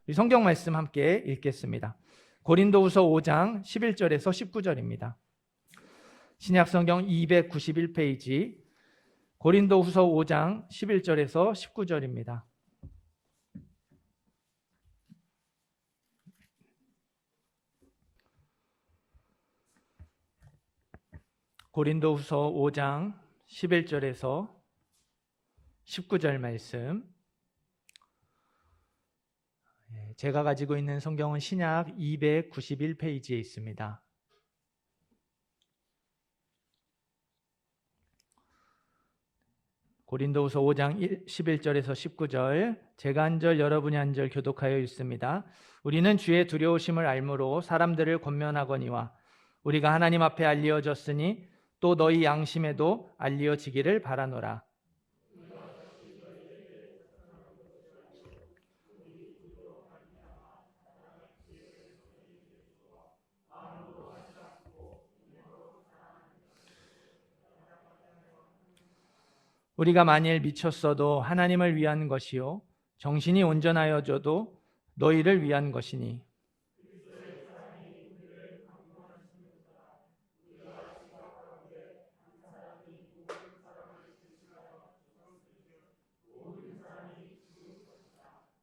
우리 성경 말씀 함께 읽겠습니다. 고린도후서 5장 11절에서 19절입니다. 신약 성경 291페이지 고린도후서 5장 11절에서 19절입니다. 고린도후서 5장 11절에서 19절 말씀. 제가 가지고 있는 성경은 신약 291페이지에 있습니다. 고린도후서 5장 11절에서 19절, 제가 한 절 여러분이 한 절 교독하여 읽습니다. 우리는 주의 두려우심을 알므로 사람들을 권면하거니와 우리가 하나님 앞에 알리어졌으니 또 너희 양심에도 알리어지기를 바라노라. 우리가 만일 미쳤어도 하나님을 위한 것이요 정신이 온전하여져도 너희를 위한 것이니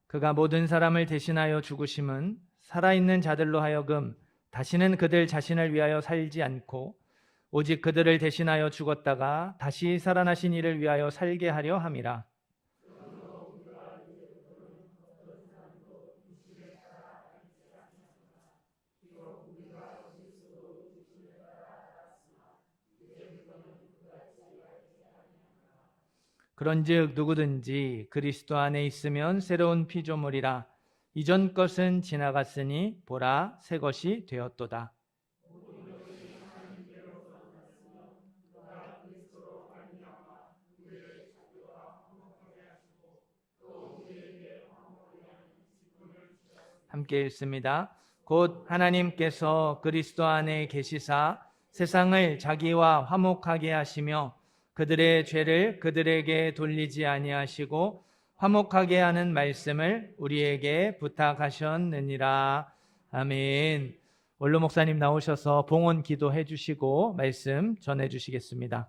그가 모든 사람을 대신하여 죽으심은 살아있는 자들로 하여금 다시는 그들 자신을 위하여 살지 않고 오직 그들을 대신하여 죽었다가 다시 살아나신 이를 위하여 살게 하려 함이라. 그런즉 누구든지 그리스도 안에 있으면 새로운 피조물이라. 이전 것은 지나갔으니 보라 새 것이 되었도다. 함께 읽습니다. 곧 하나님께서 그리스도 안에 계시사 세상을 자기와 화목하게 하시며 그들의 죄를 그들에게 돌리지 아니하시고 화목하게 하는 말씀을 우리에게 부탁하셨느니라. 아멘. 원로 목사님 나오셔서 봉헌 기도해 주시고 말씀 전해 주시겠습니다.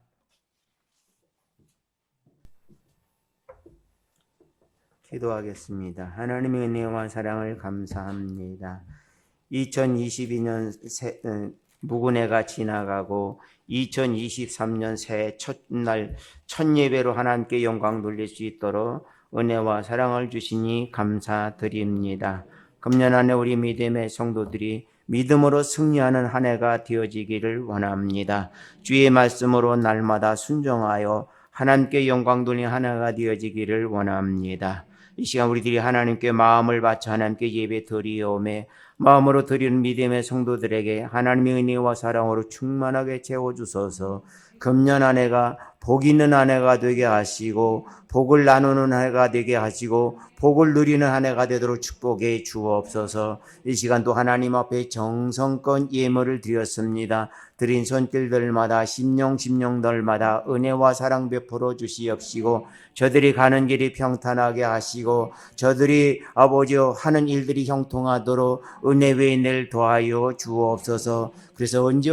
기도하겠습니다. 하나님의 은혜와 사랑을 감사합니다. 2022년 무근해가 지나가고 2023년 새해 첫날 첫 예배로 하나님께 영광 돌릴 수 있도록 은혜와 사랑을 주시니 감사드립니다. 금년 한 해 우리 믿음의 성도들이 믿음으로 승리하는 한 해가 되어지기를 원합니다. 주의 말씀으로 날마다 순종하여 하나님께 영광 돌리는 한 해가 되어지기를 원합니다. 이 시간 우리들이 하나님께 마음을 바쳐 하나님께 예배 드리오매 마음으로 드리는 믿음의 성도들에게 하나님의 은혜와 사랑으로 충만하게 채워주소서. 금년 한 해가 복 있는 한 해가 되게 하시고 복을 나누는 한 해가 되게 하시고 복을 누리는 한 해가 되도록 축복해 주옵소서. 이 시간도 하나님 앞에 정성껏 예물을 드렸습니다. 드린 손길들마다 심령들마다 은혜와 사랑 베풀어 주시옵시고 저들이 가는 길이 평탄하게 하시고 저들이 아버지 하는 일들이 형통하도록 은혜 외인을 도하여 주옵소서. 그래서 언제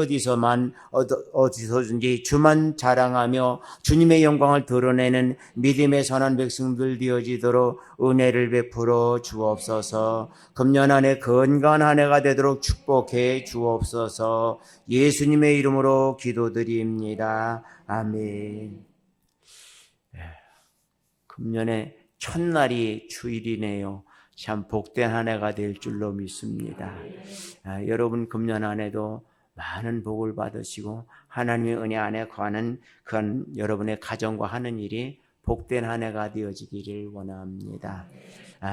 어디서든지 주만 자랑하며 주님의 영광을 드러내는 믿음의 선한 백성들 되어지도록 은혜를 베풀어 주옵소서. 금년 한 해 건강한 한 해가 되도록 축복해 주옵소서. 예수님의 이름으로 기도드립니다. 아멘. 금년의 첫날이 주일이네요. 참 복된 한 해가 될 줄로 믿습니다. 여러분 금년 한 해도 많은 복을 받으시고 하나님의 은혜 안에 거하는 그런 여러분의 가정과 하는 일이 복된 한 해가 되어지기를 원합니다.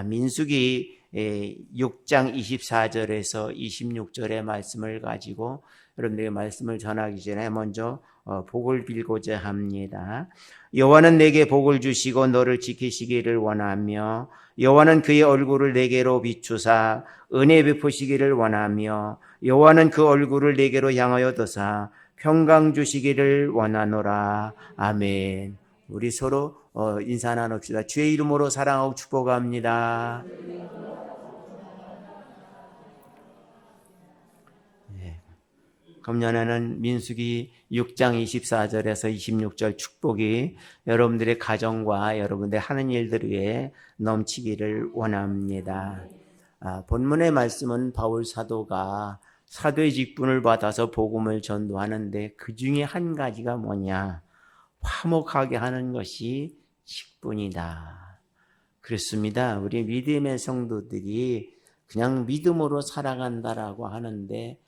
민수기 6장 24절에서 26절의 말씀을 가지고 여러분들에게 말씀을 전하기 전에 먼저 복을 빌고자 합니다. 여호와는 내게 복을 주시고 너를 지키시기를 원하며 여호와는 그의 얼굴을 내게로 비추사 은혜 베푸시기를 원하며 여호와는 그 얼굴을 내게로 향하여 드사 평강 주시기를 원하노라. 아멘. 우리 서로 인사 나눕시다. 주의 이름으로 사랑하고 축복합니다. 금년에는 민수기 6장 24절에서 26절 축복이 여러분들의 가정과 여러분들의 하는 일들 위에 넘치기를 원합니다. 본문의 말씀은 바울 사도가 사도의 직분을 받아서 복음을 전도하는데 그 중에 한 가지가 뭐냐? 화목하게 하는 것이 직분이다. 그렇습니다. 우리 믿음의 성도들이 그냥 믿음으로 살아간다라고 하는데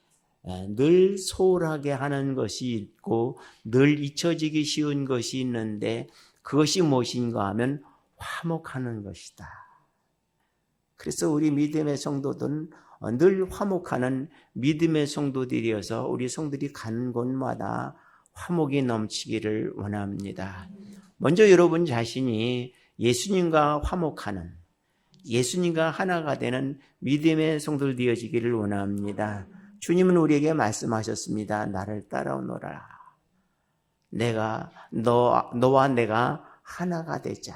늘 소홀하게 하는 것이 있고 늘 잊혀지기 쉬운 것이 있는데 그것이 무엇인가 하면 화목하는 것이다. 그래서 우리 믿음의 성도들은 늘 화목하는 믿음의 성도들이어서 우리 성도들이 가는 곳마다 화목이 넘치기를 원합니다. 먼저 여러분 자신이 예수님과 화목하는, 예수님과 하나가 되는 믿음의 성도들 되어지기를 원합니다. 주님은 우리에게 말씀하셨습니다. 나를 따라오너라. 너와 내가 하나가 되자.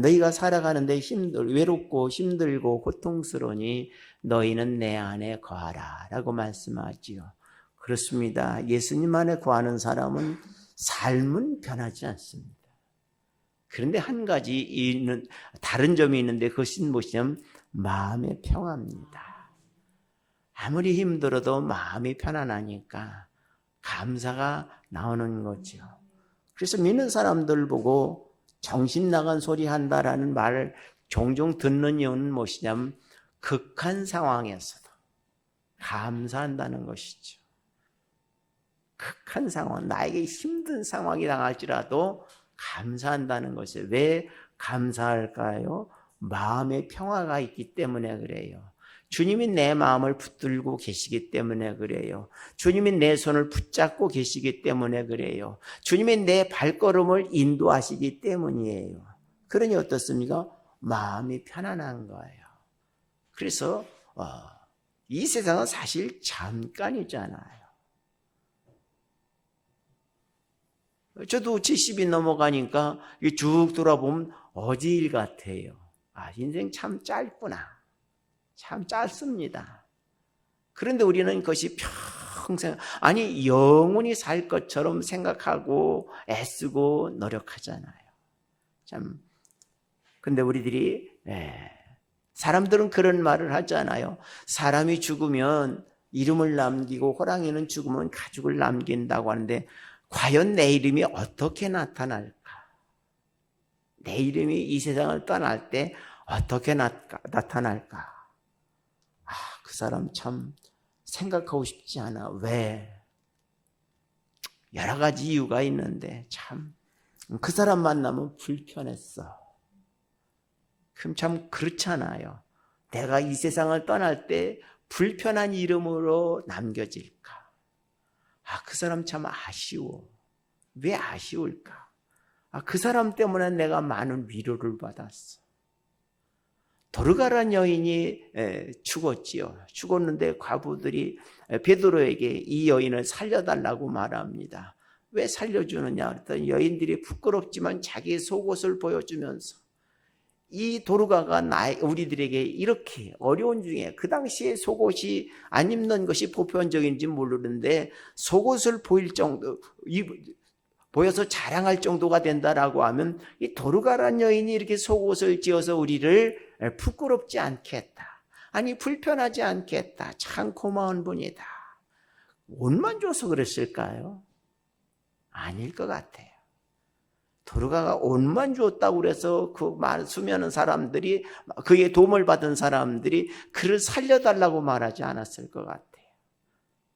너희가 살아가는데 외롭고 힘들고 고통스러우니 너희는 내 안에 거하라 라고 말씀하지요. 그렇습니다. 예수님 안에 거하는 사람은 삶은 변하지 않습니다. 그런데 한 가지 다른 점이 있는데 그것은 무엇이냐면 마음의 평화입니다. 아무리 힘들어도 마음이 편안하니까 감사가 나오는 거죠. 그래서 믿는 사람들 보고 정신 나간 소리 한다라는 말을 종종 듣는 이유는 무엇이냐면 극한 상황에서도 감사한다는 것이죠. 극한 상황, 나에게 힘든 상황이 당할지라도 감사한다는 것이에요. 왜 감사할까요? 마음의 평화가 있기 때문에 그래요. 주님이 내 마음을 붙들고 계시기 때문에 그래요. 주님이 내 손을 붙잡고 계시기 때문에 그래요. 주님이 내 발걸음을 인도하시기 때문이에요. 그러니 어떻습니까? 마음이 편안한 거예요. 그래서 이 세상은 사실 잠깐이잖아요. 저도 70이 넘어가니까 쭉 돌아보면 어제 일 같아요. 인생 참 짧구나. 참 짧습니다. 그런데 우리는 그것이 평생, 영원히 살 것처럼 생각하고 애쓰고 노력하잖아요. 참. 근데 우리들이, 사람들은 그런 말을 하잖아요. 사람이 죽으면 이름을 남기고 호랑이는 죽으면 가죽을 남긴다고 하는데 과연 내 이름이 어떻게 나타날까? 내 이름이 이 세상을 떠날 때 어떻게 나타날까? 그 사람 참 생각하고 싶지 않아. 왜? 여러 가지 이유가 있는데 참 그 사람 만나면 불편했어. 그럼 참 그렇잖아요. 내가 이 세상을 떠날 때 불편한 이름으로 남겨질까? 그 사람 참 아쉬워. 왜 아쉬울까? 그 사람 때문에 내가 많은 위로를 받았어. 도르가란 여인이 죽었지요. 죽었는데 과부들이 베드로에게 이 여인을 살려달라고 말합니다. 왜 살려주느냐 그랬더니 여인들이 부끄럽지만 자기의 속옷을 보여주면서 이 도르가가 우리들에게 이렇게 어려운 중에 그 당시에 속옷이 안 입는 것이 보편적인지 모르는데 속옷을 보여서 자랑할 정도가 된다라고 하면 이 도르가란 여인이 이렇게 속옷을 지어서 우리를 부끄럽지 않겠다. 불편하지 않겠다. 참 고마운 분이다. 옷만 줘서 그랬을까요? 아닐 것 같아요. 도르가가 옷만 줬다고 그래서 그 수많은 사람들이 그의 도움을 받은 사람들이 그를 살려달라고 말하지 않았을 것 같아요.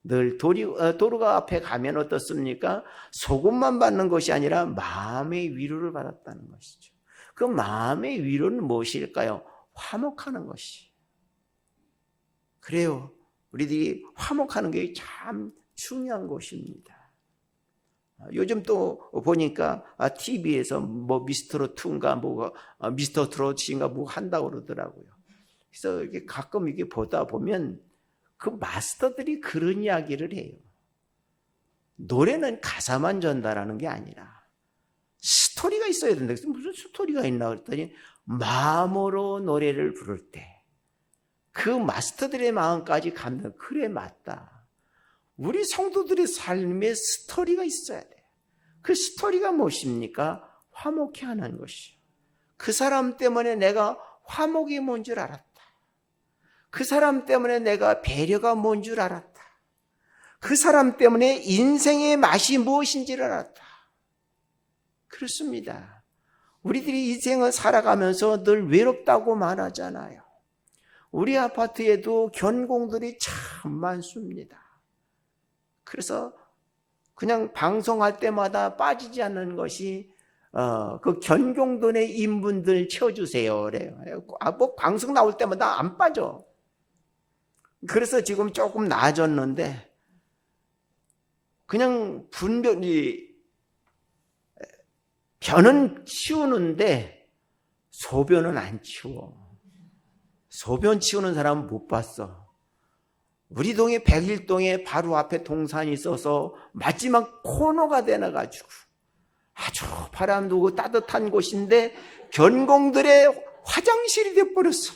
늘 도르가 앞에 가면 어떻습니까? 속옷만 받는 것이 아니라 마음의 위로를 받았다는 것이죠. 그 마음의 위로는 무엇일까요? 화목하는 것이. 그래요. 우리들이 화목하는 게 참 중요한 것입니다. 요즘 또 보니까 TV에서 미스터 트롯인가 한다고 그러더라고요. 그래서 이게 가끔 이게 보다 보면 그 마스터들이 그런 이야기를 해요. 노래는 가사만 전달하는 게 아니라 스토리가 있어야 된다. 그래서 무슨 스토리가 있나 그랬더니 마음으로 노래를 부를 때 그 마스터들의 마음까지 감동. 그래 맞다. 우리 성도들의 삶에 스토리가 있어야 돼요. 그 스토리가 무엇입니까? 화목해 하는 것이요. 그 사람 때문에 내가 화목이 뭔 줄 알았다. 그 사람 때문에 내가 배려가 뭔 줄 알았다. 그 사람 때문에 인생의 맛이 무엇인지를 알았다. 그렇습니다. 우리들이 인생을 살아가면서 늘 외롭다고 말하잖아요. 우리 아파트에도 견공들이 참 많습니다. 그래서 그냥 방송할 때마다 빠지지 않는 것이 그 견공돈의 인분들 채워주세요. 그래요. 뭐 방송 나올 때마다 안 빠져. 그래서 지금 조금 나아졌는데 그냥 변은 치우는데 소변은 안 치워. 소변 치우는 사람은 못 봤어. 우리 동에 101동에 바로 앞에 동산이 있어서 마지막 코너가 되나가지고 아주 바람 두고 따뜻한 곳인데 견공들의 화장실이 돼버렸어.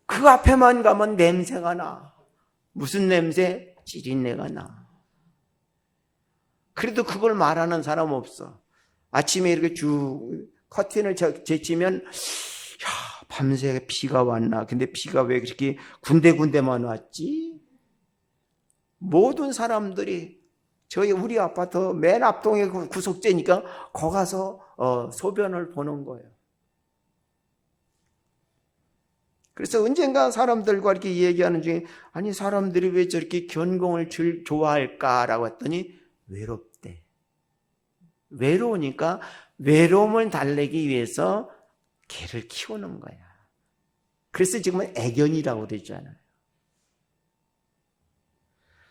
그 앞에만 가면 냄새가 나. 무슨 냄새? 찌린내가 나. 그래도 그걸 말하는 사람 없어. 아침에 이렇게 쭉 커튼을 제치면 밤새 비가 왔나? 근데 비가 왜 그렇게 군데군데만 왔지? 모든 사람들이 우리 아파트 맨 앞동에 구석재니까 거기 가서 소변을 보는 거예요. 그래서 언젠가 사람들과 이렇게 얘기하는 중에 아니 사람들이 왜 저렇게 견공을 좋아할까라고 했더니 외롭대. 외로우니까 외로움을 달래기 위해서 개를 키우는 거야. 그래서 지금은 애견이라고 그러잖아요.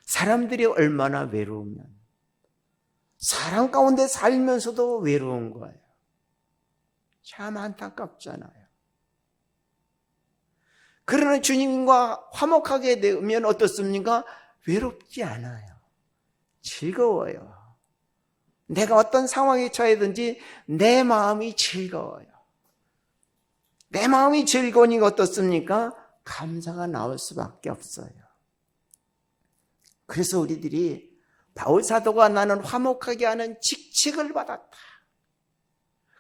사람들이 얼마나 외로우면 사람 가운데 살면서도 외로운 거예요. 참 안타깝잖아요. 그러나 주님과 화목하게 되면 어떻습니까? 외롭지 않아요. 즐거워요. 내가 어떤 상황에 처해든지 내 마음이 즐거워요. 내 마음이 즐거우니까 어떻습니까? 감사가 나올 수밖에 없어요. 그래서 우리들이 바울 사도가 나는 화목하게 하는 직책을 받았다.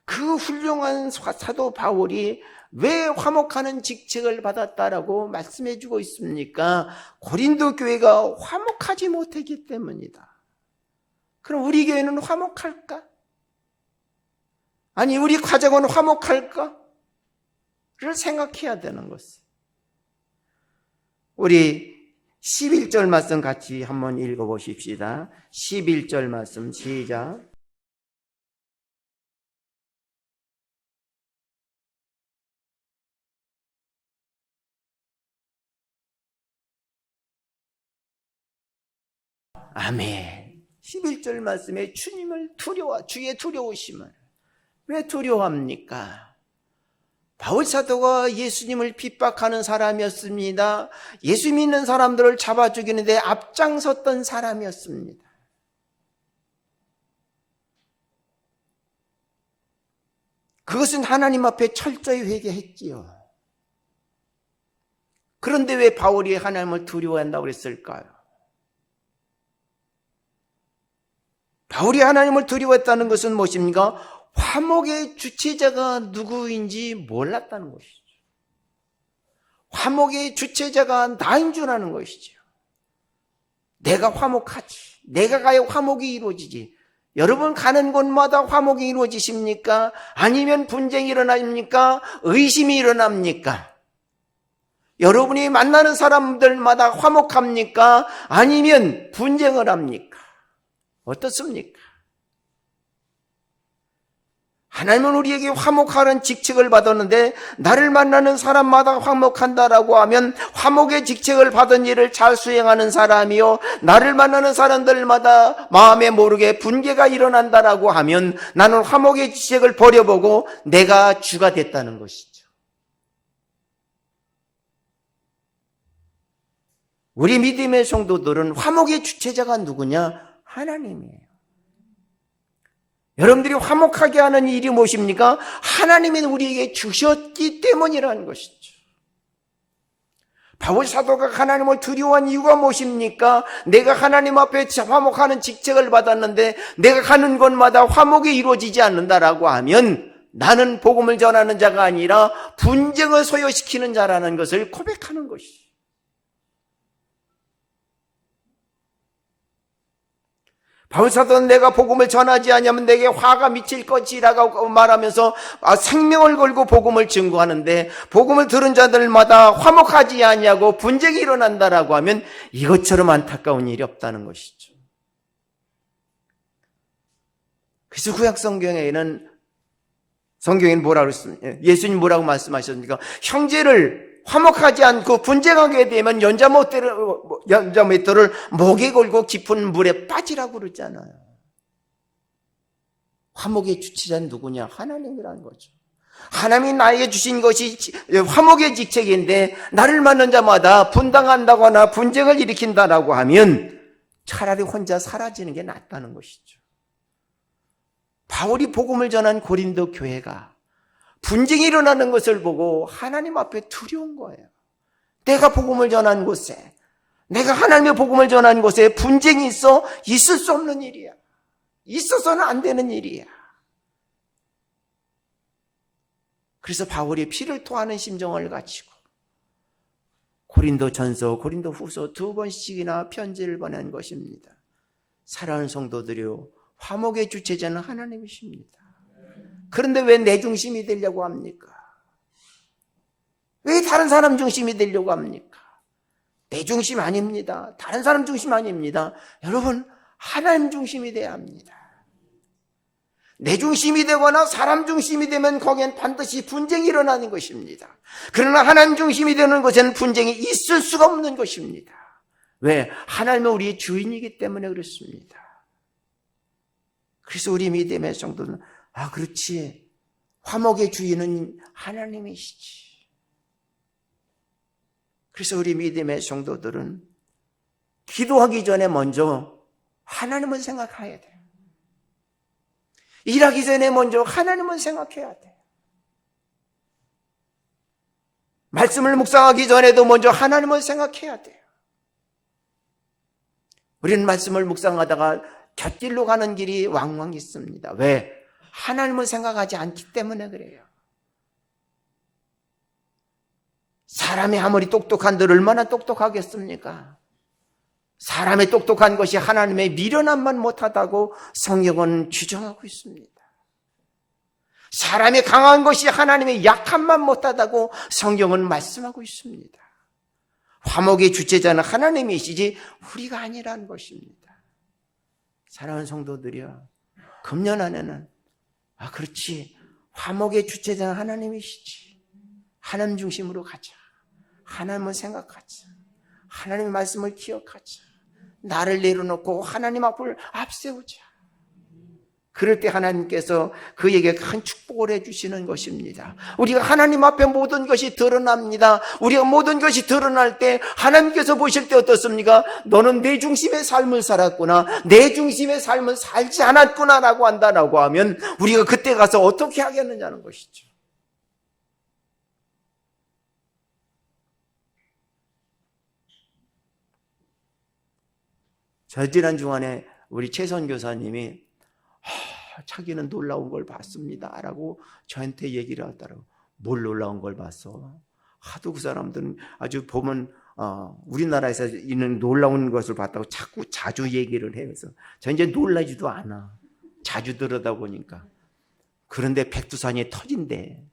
그 훌륭한 사도 바울이 왜 화목하는 직책을 받았다라고 말씀해 주고 있습니까? 고린도 교회가 화목하지 못했기 때문이다. 그럼 우리 교회는 화목할까? 아니 우리 가정은 화목할까? 를 생각해야 되는 것이에요. 우리 11절 말씀 같이 한번 읽어보십시다. 11절 말씀 시작. 아멘. 11절 말씀에 주님을 주의 두려우심을 왜 두려워합니까? 바울 사도가 예수님을 핍박하는 사람이었습니다. 예수 믿는 사람들을 잡아 죽이는데 앞장섰던 사람이었습니다. 그것은 하나님 앞에 철저히 회개했지요. 그런데 왜 바울이 하나님을 두려워한다고 그랬을까요? 바울이 하나님을 두려워했다는 것은 무엇입니까? 화목의 주체자가 누구인지 몰랐다는 것이죠. 화목의 주체자가 나인 줄 아는 것이죠. 내가 화목하지. 내가 가야 화목이 이루어지지. 여러분 가는 곳마다 화목이 이루어지십니까? 아니면 분쟁이 일어납니까? 의심이 일어납니까? 여러분이 만나는 사람들마다 화목합니까? 아니면 분쟁을 합니까? 어떻습니까? 하나님은 우리에게 화목하는 직책을 받았는데 나를 만나는 사람마다 화목한다라고 하면 화목의 직책을 받은 일을 잘 수행하는 사람이요, 나를 만나는 사람들마다 마음에 모르게 분개가 일어난다라고 하면 나는 화목의 직책을 버려보고 내가 주가 됐다는 것이죠. 우리 믿음의 성도들은 화목의 주체자가 누구냐? 하나님이에요. 여러분들이 화목하게 하는 일이 무엇입니까? 하나님이 우리에게 주셨기 때문이라는 것이죠. 바울 사도가 하나님을 두려워한 이유가 무엇입니까? 내가 하나님 앞에 화목하는 직책을 받았는데 내가 가는 곳마다 화목이 이루어지지 않는다라고 하면 나는 복음을 전하는 자가 아니라 분쟁을 소요시키는 자라는 것을 고백하는 것이죠. 바울사도는 내가 복음을 전하지 않으면 내게 화가 미칠 것이라고 말하면서 생명을 걸고 복음을 증거하는데 복음을 들은 자들마다 화목하지 아니하고 분쟁이 일어난다라고 하면 이것처럼 안타까운 일이 없다는 것이죠. 그래서 구약 성경에는 뭐라고 그랬습니까? 예수님 뭐라고 말씀하셨습니까? 형제를 화목하지 않고 분쟁하게 되면 연자못들을 목에 걸고 깊은 물에 빠지라고 그러잖아요. 화목의 주체자는 누구냐? 하나님이라는 거죠. 하나님이 나에게 주신 것이 화목의 직책인데 나를 만난 자마다 분당한다거나 분쟁을 일으킨다라고 하면 차라리 혼자 사라지는 게 낫다는 것이죠. 바울이 복음을 전한 고린도 교회가 분쟁이 일어나는 것을 보고 하나님 앞에 두려운 거예요. 내가 복음을 전한 곳에, 내가 하나님의 복음을 전한 곳에 분쟁이 있을 수 없는 일이야. 있어서는 안 되는 일이야. 그래서 바울이 피를 토하는 심정을 가지고 고린도전서, 고린도후서 2번씩이나 편지를 보낸 것입니다. 사랑하는 성도들이요, 화목의 주체자는 하나님이십니다. 그런데 왜 내 중심이 되려고 합니까? 왜 다른 사람 중심이 되려고 합니까? 내 중심 아닙니다. 다른 사람 중심 아닙니다. 여러분, 하나님 중심이 돼야 합니다. 내 중심이 되거나 사람 중심이 되면 거기엔 반드시 분쟁이 일어나는 것입니다. 그러나 하나님 중심이 되는 곳에는 분쟁이 있을 수가 없는 것입니다. 왜? 하나님은 우리의 주인이기 때문에 그렇습니다. 그래서 우리 믿음의 성도는 그렇지. 화목의 주인은 하나님이시지. 그래서 우리 믿음의 성도들은 기도하기 전에 먼저 하나님을 생각해야 돼요. 일하기 전에 먼저 하나님을 생각해야 돼요. 말씀을 묵상하기 전에도 먼저 하나님을 생각해야 돼요. 우리는 말씀을 묵상하다가 곁길로 가는 길이 왕왕 있습니다. 왜? 하나님을 생각하지 않기 때문에 그래요. 사람이 아무리 똑똑한들 얼마나 똑똑하겠습니까? 사람의 똑똑한 것이 하나님의 미련함만 못하다고 성경은 규정하고 있습니다. 사람이 강한 것이 하나님의 약함만 못하다고 성경은 말씀하고 있습니다. 화목의 주체자는 하나님이시지 우리가 아니라는 것입니다. 사랑하는 성도들이여, 금년 안에는 그렇지, 화목의 주체자는 하나님이시지. 하나님 중심으로 가자. 하나님을 생각하자. 하나님의 말씀을 기억하자. 나를 내려놓고 하나님 앞을 앞세우자. 그럴 때 하나님께서 그에게 큰 축복을 해주시는 것입니다. 우리가 하나님 앞에 모든 것이 드러납니다. 우리가 모든 것이 드러날 때 하나님께서 보실 때 어떻습니까? 너는 내 중심의 삶을 살았구나, 내 중심의 삶을 살지 않았구나라고 한다라고 하면 우리가 그때 가서 어떻게 하겠느냐는 것이죠. 지난 주간에 우리 최선 교사님이 자기는 놀라운 걸 봤습니다 라고 저한테 얘기를 하더라고요. 뭘 놀라운 걸 봤어? 하도 그 사람들은 아주 보면 우리나라에서 있는 놀라운 것을 봤다고 자주 얘기를 해요. 그래서 저 이제 놀라지도 않아. 자주 들어다 보니까. 그런데 백두산이 터진대.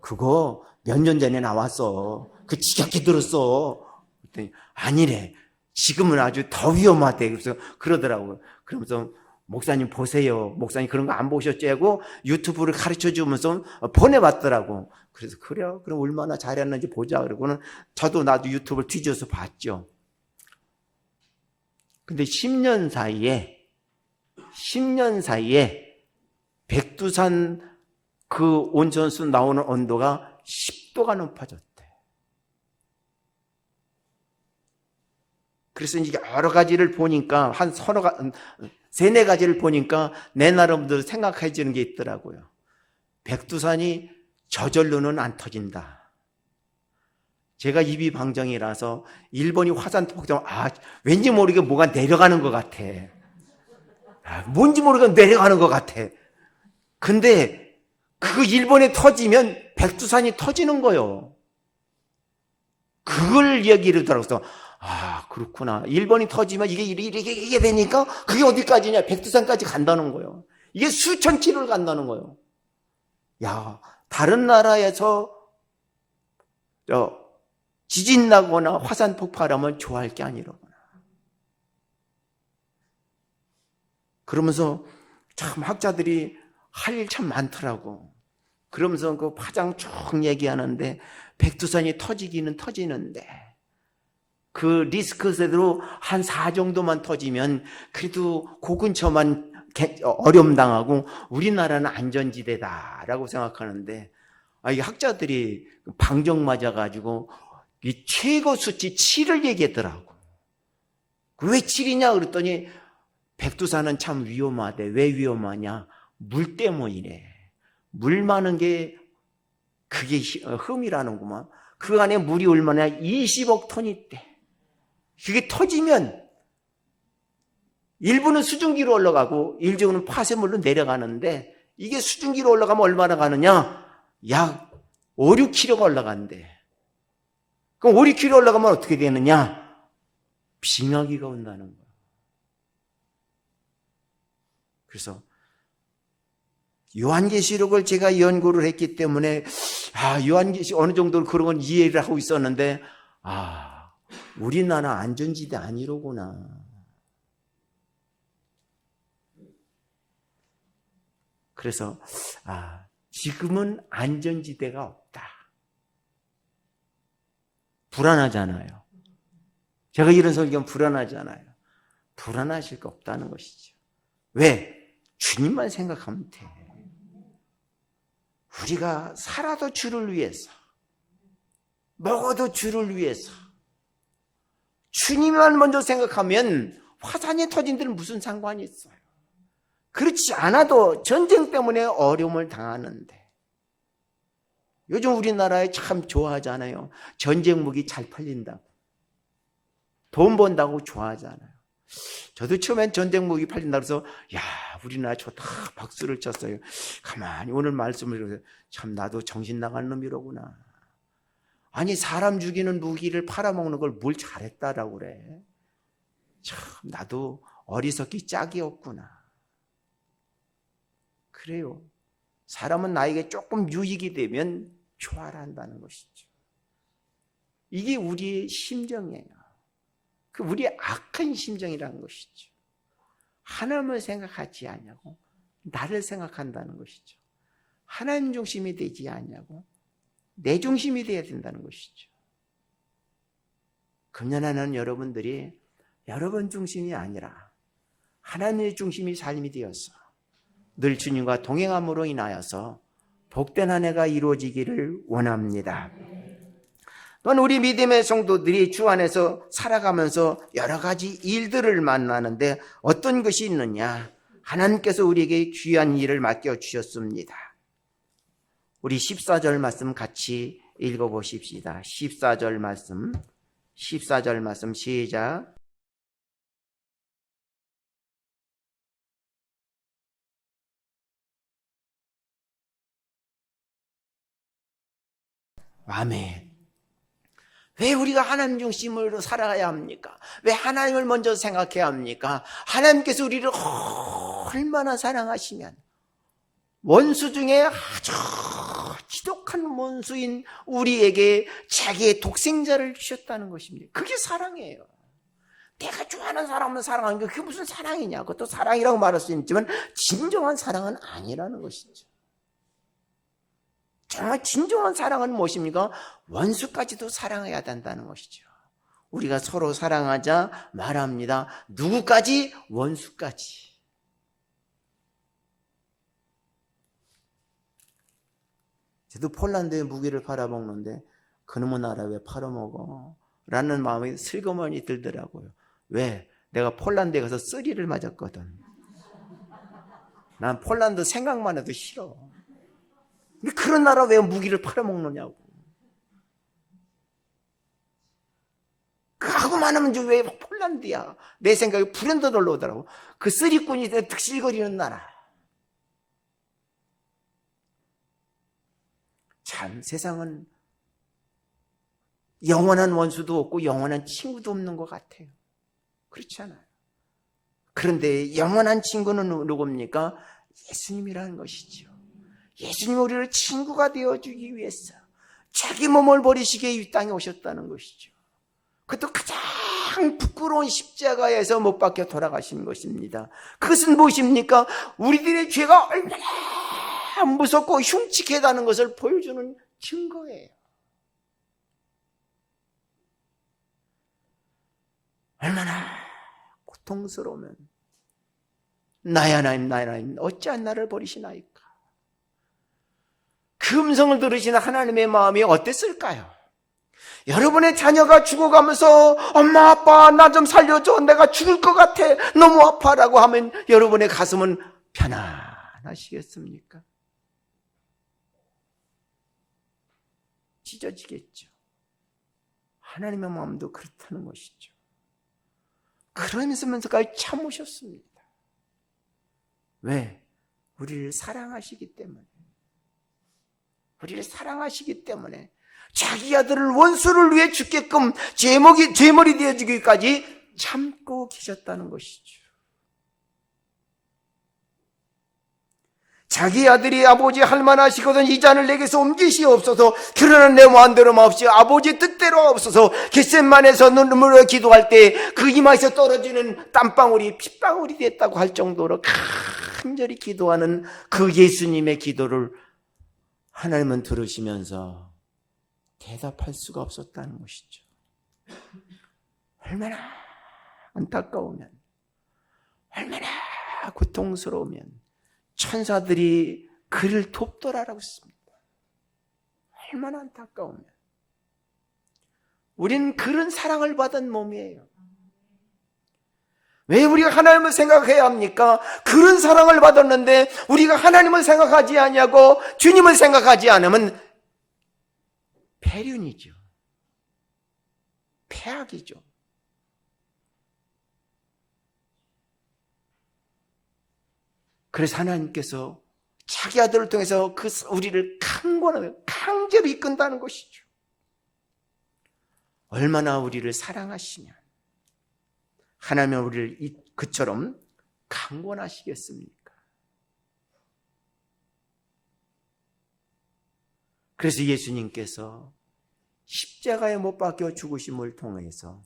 그거 몇 년 전에 나왔어. 그 지겹게 들었어. 그랬더니 아니래. 지금은 아주 더 위험하대. 그래서 그러더라고요. 그러면서 목사님 보세요. 목사님 그런 거 안 보셨지? 하고 유튜브를 가르쳐 주면서 보내봤더라고. 그래서 그래요? 그럼 얼마나 잘했는지 보자. 그러고는 나도 유튜브를 뒤져서 봤죠. 근데 10년 사이에 백두산 그 온천수 나오는 온도가 10도가 높아졌대. 그래서 이제 여러 가지를 보니까 세네 가지를 보니까 내 나름대로 생각해지는 게 있더라고요. 백두산이 저절로는 안 터진다. 제가 입이 방정이라서 일본이 화산 폭격, 왠지 모르게 뭐가 내려가는 것 같아. 뭔지 모르게 내려가는 것 같아. 근데 그 일본에 터지면 백두산이 터지는 거예요. 그걸 얘기를 들어서 그렇구나. 일본이 터지면 이게 되니까 그게 어디까지냐? 백두산까지 간다는 거예요. 이게 수천 킬로를 간다는 거예요. 야, 다른 나라에서 지진 나거나 화산 폭발하면 좋아할 게 아니로구나. 그러면서 참 학자들이 할 일 참 많더라고. 그러면서 그 파장 쭉 얘기하는데 백두산이 터지기는 터지는데 그 리스크세대로 한 4 정도만 터지면 그래도 그 근처만 어려움당하고 우리나라는 안전지대다라고 생각하는데 이 학자들이 방정 맞아가지고 이 최고 수치 7을 얘기했더라고. 왜 7이냐 그랬더니 백두산은 참 위험하대. 왜 위험하냐? 물 때문이래. 물 많은 게 그게 흠이라는구만. 그 안에 물이 얼마나 20억 톤이 있대. 그게 터지면 일부는 수증기로 올라가고 일부는 파쇄물로 내려가는데 이게 수증기로 올라가면 얼마나 가느냐? 약 5, 6km가 올라간대. 그럼 5, 6km 올라가면 어떻게 되느냐? 빙하기가 온다는 거야. 그래서 요한계시록을 제가 연구를 했기 때문에 요한계시록 어느 정도 그런 건 이해를 하고 있었는데 우리나라 안전지대 아니로구나. 그래서 지금은 안전지대가 없다. 불안하잖아요. 제가 이런 설교는 불안하잖아요. 불안하실 거 없다는 것이죠. 왜? 주님만 생각하면 돼. 우리가 살아도 주를 위해서, 먹어도 주를 위해서, 주님만 먼저 생각하면 화산이 터진 데는 무슨 상관이 있어요. 그렇지 않아도 전쟁 때문에 어려움을 당하는데 요즘 우리나라에 참 좋아하잖아요. 전쟁 무기 잘 팔린다고. 돈 번다고 좋아하잖아요. 저도 처음엔 전쟁 무기 팔린다고 해서 우리나라 좋다 박수를 쳤어요. 가만히 오늘 말씀을 들으면서 참 나도 정신 나간 놈이로구나. 아니 사람 죽이는 무기를 팔아먹는 걸 뭘 잘했다라고 그래. 참 나도 어리석기 짝이 없구나. 그래요. 사람은 나에게 조금 유익이 되면 좋아라 한다는 것이죠. 이게 우리의 심정이에요. 그 우리의 악한 심정이라는 것이죠. 하나님을 생각하지 않냐고 나를 생각한다는 것이죠. 하나님 중심이 되지 않냐고 내 중심이 되어야 된다는 것이죠. 금년에는 여러분들이 여러분 중심이 아니라 하나님의 중심이 삶이 되어서 늘 주님과 동행함으로 인하여서 복된 한 해가 이루어지기를 원합니다. 또한 우리 믿음의 성도들이 주 안에서 살아가면서 여러 가지 일들을 만나는데 어떤 것이 있느냐? 하나님께서 우리에게 귀한 일을 맡겨주셨습니다. 우리 14절 말씀 같이 읽어보십시다. 14절 말씀 시작. 아멘. 왜 우리가 하나님 중심으로 살아가야 합니까? 왜 하나님을 먼저 생각해야 합니까? 하나님께서 우리를 얼마나 사랑하시면 원수 중에 아주 지독한 원수인 우리에게 자기의 독생자를 주셨다는 것입니다. 그게 사랑이에요. 내가 좋아하는 사람은 사랑하는 게 그게 무슨 사랑이냐? 그것도 사랑이라고 말할 수 있지만 진정한 사랑은 아니라는 것이죠. 정말 진정한 사랑은 무엇입니까? 원수까지도 사랑해야 된다는 것이죠. 우리가 서로 사랑하자 말합니다. 누구까지? 원수까지. 저도 폴란드에 무기를 팔아먹는데 그놈의 나라 왜 팔아먹어? 라는 마음이 슬그머니 들더라고요. 왜? 내가 폴란드에 가서 쓰리를 맞았거든. 난 폴란드 생각만 해도 싫어. 근데 그런 나라 왜 무기를 팔아먹느냐고. 그거만 하면 왜 폴란드야? 내 생각에 브랜드 놀러 오더라고. 그 쓰리꾼이 득실거리는 나라. 참 세상은 영원한 원수도 없고 영원한 친구도 없는 것 같아요. 그렇지 않아요? 그런데 영원한 친구는 누굽니까? 예수님이라는 것이죠. 예수님이 우리를 친구가 되어주기 위해서 자기 몸을 버리시기에 이 땅에 오셨다는 것이죠. 그것도 가장 부끄러운 십자가에서 못 박혀 돌아가신 것입니다. 그것은 무엇입니까? 우리들의 죄가 얼마나 무섭고 흉측하다는 것을 보여주는 증거예요. 얼마나 고통스러우면 나의 하나님 나의 하나님 어찌한 나를 버리시나이까. 그 음성을 들으시는 하나님의 마음이 어땠을까요? 여러분의 자녀가 죽어가면서 엄마 아빠 나 좀 살려줘 내가 죽을 것 같아 너무 아파라고 하면 여러분의 가슴은 편안하시겠습니까? 찢어지겠죠. 하나님의 마음도 그렇다는 것이죠. 그러면서까지 참으셨습니다. 왜? 우리를 사랑하시기 때문에. 우리를 사랑하시기 때문에 자기 아들을 원수를 위해 죽게끔 제물이 되어지기까지 참고 계셨다는 것이죠. 자기 아들이 아버지 할 만하시거든 이 잔을 내게서 옮기시옵소서. 그러나 내 마음대로 마옵시오. 아버지 뜻대로 없어서 겟셋만에서 눈물로 기도할 때 그 이마에서 떨어지는 땀방울이 핏방울이 됐다고 할 정도로 간절히 기도하는 그 예수님의 기도를 하나님은 들으시면서 대답할 수가 없었다는 것이죠. 얼마나 안타까우면, 얼마나 고통스러우면 천사들이 그를 돕더라라고 했습니다. 얼마나 안타까우면. 우리는 그런 사랑을 받은 몸이에요. 왜 우리가 하나님을 생각해야 합니까? 그런 사랑을 받았는데 우리가 하나님을 생각하지 아니하고 주님을 생각하지 않으면 폐륜이죠. 폐악이죠. 그래서 하나님께서 자기 아들을 통해서 우리를 강제로 이끈다는 것이죠. 얼마나 우리를 사랑하시면 하나님은 우리를 그처럼 강권하시겠습니까? 그래서 예수님께서 십자가에 못 박혀 죽으심을 통해서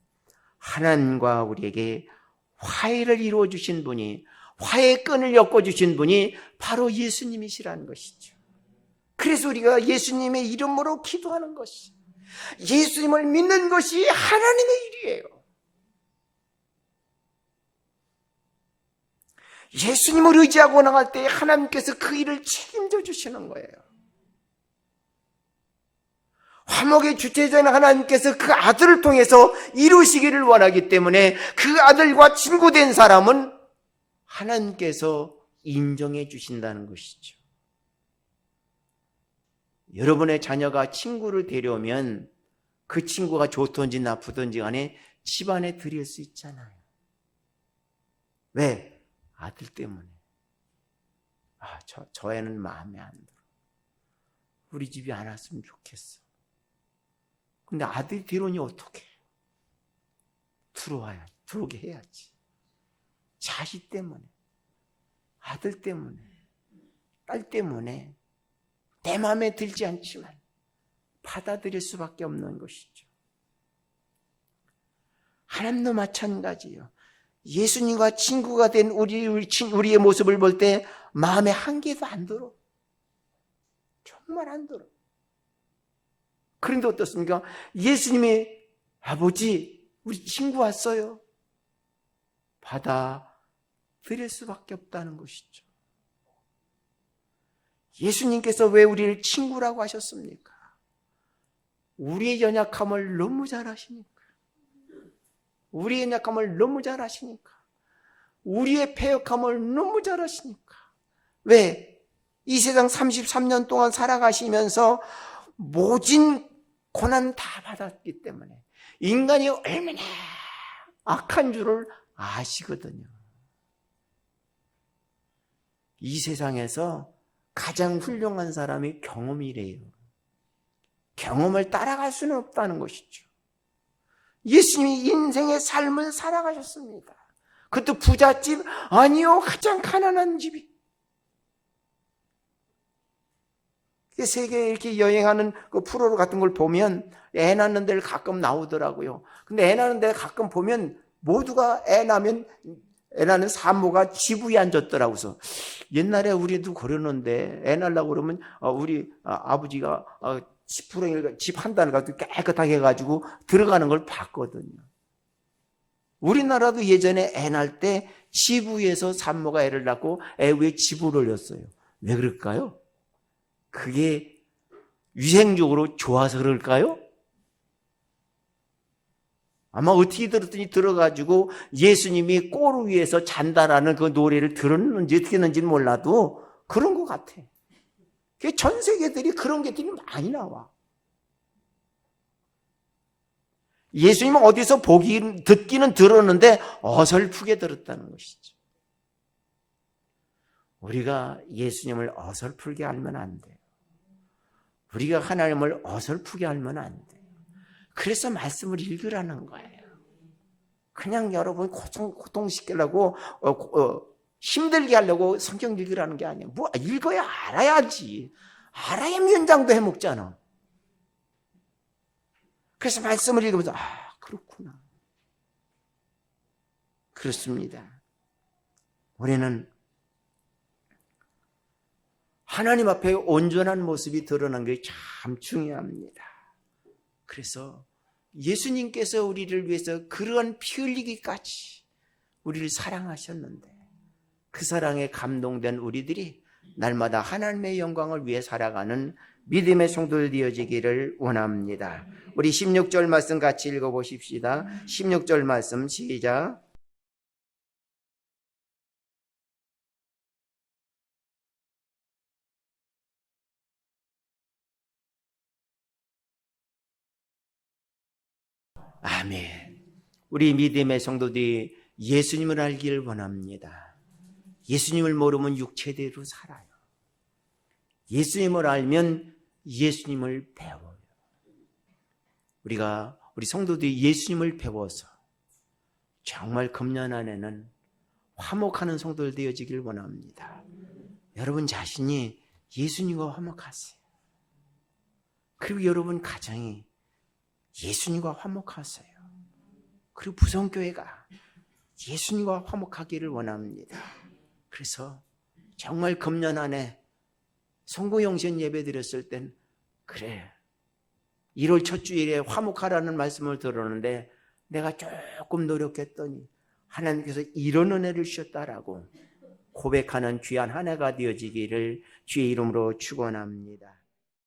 하나님과 우리에게 화해를 이루어 주신 분이, 화해의 끈을 엮어 주신 분이 바로 예수님이시라는 것이죠. 그래서 우리가 예수님의 이름으로 기도하는 것이, 예수님을 믿는 것이 하나님의 일이에요. 예수님을 의지하고 나갈 때 하나님께서 그 일을 책임져 주시는 거예요. 화목의 주체자인 하나님께서 그 아들을 통해서 이루시기를 원하기 때문에 그 아들과 친구된 사람은 하나님께서 인정해 주신다는 것이죠. 여러분의 자녀가 친구를 데려오면 그 친구가 좋든지 나쁘든지 간에 집안에 들일 수 있잖아요. 왜? 아들 때문에. 저 애는 마음에 안 들어. 우리 집이 안 왔으면 좋겠어. 근데 아들이 데려오니 어떡해? 들어오게 해야지. 자식 때문에, 아들 때문에, 딸 때문에 내 마음에 들지 않지만 받아들일 수밖에 없는 것이죠. 하나님도 마찬가지예요. 예수님과 친구가 된 우리의 모습을 볼 때 마음에 한 개도 안 들어. 정말 안 들어. 그런데 어떻습니까? 예수님이 아버지 우리 친구 왔어요. 받아들일 수밖에 없다는 것이죠. 예수님께서 왜 우리를 친구라고 하셨습니까? 우리의 연약함을 너무 잘 아시니까. 우리의 연약함을 너무 잘 아시니까. 우리의 패역함을 너무 잘 아시니까. 왜? 이 세상 33년 동안 살아가시면서 모진 고난 다 받았기 때문에 인간이 얼마나 악한 줄을 아시거든요. 이 세상에서 가장 훌륭한 사람이 경험이래요. 경험을 따라갈 수는 없다는 것이죠. 예수님이 인생의 삶을 살아가셨습니다. 그것도 부잣집? 아니요, 가장 가난한 집이. 세계에 이렇게 여행하는 그 프로 같은 걸 보면 애 낳는 데를 가끔 나오더라고요. 근데 애 낳는 데를 가끔 보면 모두가 애 낳는 산모가 집 위에 앉았더라고요. 그래서 옛날에 우리도 그러는데 애 낳으려고 그러면 우리 아버지가 지푸랭이를 집 한 단을 가지고 깨끗하게 해가지고 들어가는 걸 봤거든요. 우리나라도 예전에 애 낳을 때 집 위에서 산모가 애를 낳고 애 위에 집을 올렸어요. 왜 그럴까요? 그게 위생적으로 좋아서 그럴까요? 아마 어떻게 들었더니 들어가지고 예수님이 꼬르 위에서 잔다라는 그 노래를 들었는지 어떻게 했는지는 몰라도 그런 것 같아. 전 세계들이 그런 게들이 많이 나와. 예수님은 어디서 듣기는 들었는데 어설프게 들었다는 것이죠. 우리가 예수님을 어설프게 알면 안 돼요. 우리가 하나님을 어설프게 알면 안 돼요. 그래서 말씀을 읽으라는 거예요. 그냥 여러분 고통시키려고 힘들게 하려고 성경 읽으라는 게 아니에요. 뭐 읽어야 알아야지. 알아야 면장도 해먹잖아. 그래서 말씀을 읽으면서 그렇구나. 그렇습니다. 우리는 하나님 앞에 온전한 모습이 드러난 게 참 중요합니다. 그래서 예수님께서 우리를 위해서 그러한 피 흘리기까지 우리를 사랑하셨는데 그 사랑에 감동된 우리들이 날마다 하나님의 영광을 위해 살아가는 믿음의 성도들 되어지기를 원합니다. 우리 16절 말씀 같이 읽어보십시다. 16절 말씀 시작. 아멘. 우리 믿음의 성도들이 예수님을 알기를 원합니다. 예수님을 모르면 육체대로 살아요. 예수님을 알면 예수님을 배워요. 우리 성도들이 예수님을 배워서 정말 금년 안에는 화목하는 성도들 되어지길 원합니다. 여러분 자신이 예수님과 화목하세요. 그리고 여러분 가정이 예수님과 화목하세요. 그리고 부성교회가 예수님과 화목하기를 원합니다. 그래서 정말 금년 안에 성공영신 예배 드렸을 땐 그래 1월 첫 주일에 화목하라는 말씀을 들었는데 내가 조금 노력했더니 하나님께서 이런 은혜를 주셨다라고 고백하는 귀한 한 해가 되어지기를 주의 이름으로 축원합니다.